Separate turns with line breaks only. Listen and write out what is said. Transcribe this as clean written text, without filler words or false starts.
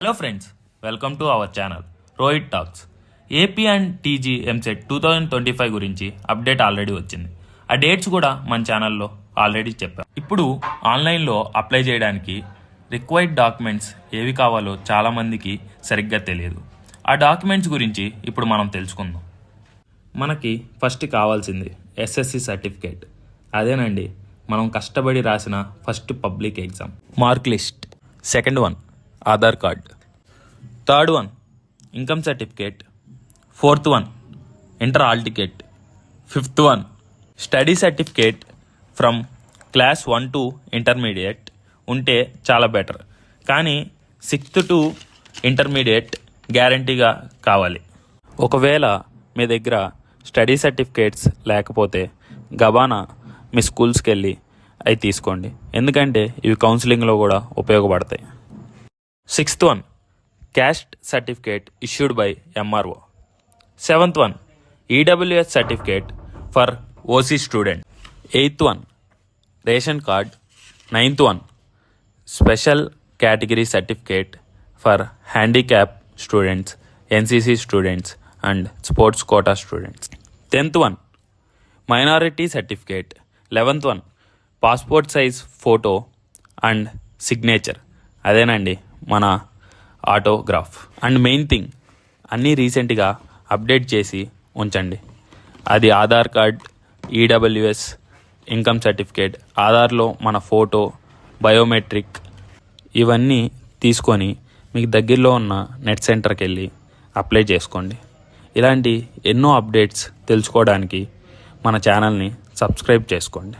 Hello friends, welcome to our channel Rohit talks. AP and TG EAMCET 2025 గురించి update already వచ్చింది. ఆ dates కూడా మన ఛానల్లో ఆల్రెడీ చెప్పాం. ఇప్పుడు ఆన్లైన్లో అప్లై చేయడానికి రిక్వైర్డ్ డాక్యుమెంట్స్ ఏవి కావాలో చాలామందికి సరిగ్గా తెలియదు. ఆ డాక్యుమెంట్స్ గురించి ఇప్పుడు మనం తెలుసుకుందాం. మనకి ఫస్ట్ కావాల్సింది ఎస్ఎస్సి సర్టిఫికేట్. అదేనండి, మనం కష్టపడి రాసిన first public exam mark list. Second one Aadhaar card. Third one income certificate. Fourth one inter hall ticket. Fifth one study certificate from class 1 to intermediate ఉంటే చాలా బెటర్, కానీ 6th to ఇంటర్మీడియట్ గ్యారంటీగా కావాలి. ఒకవేళ మీ దగ్గర స్టడీ సర్టిఫికేట్స్ లేకపోతే గబానా మీ స్కూల్స్కి వెళ్ళి అవి తీసుకోండి, ఎందుకంటే ఇవి కౌన్సిలింగ్లో కూడా ఉపయోగపడతాయి. 6th one caste certificate issued by MRO. 7th one EWS certificate for OC student. 8th one ration card. 9th one special category certificate for handicap students, NCC students and sports quota students. 10th one minority certificate. 11th one passport size photo and signature. అదేనండి మన autograph. And main thing, అన్నీ రీసెంట్గా update చేసి ఉంచండి. అది Aadhaar card, EWS, income certificate, ఆధార్లో మన photo, biometric, ఇవన్నీ తీసుకొని మీకు దగ్గరలో ఉన్న నెట్ సెంటర్కి వెళ్ళి అప్లై చేసుకోండి. ఇలాంటి ఎన్నో అప్డేట్స్ తెలుసుకోవడానికి మన ఛానల్ని సబ్స్క్రైబ్ చేసుకోండి.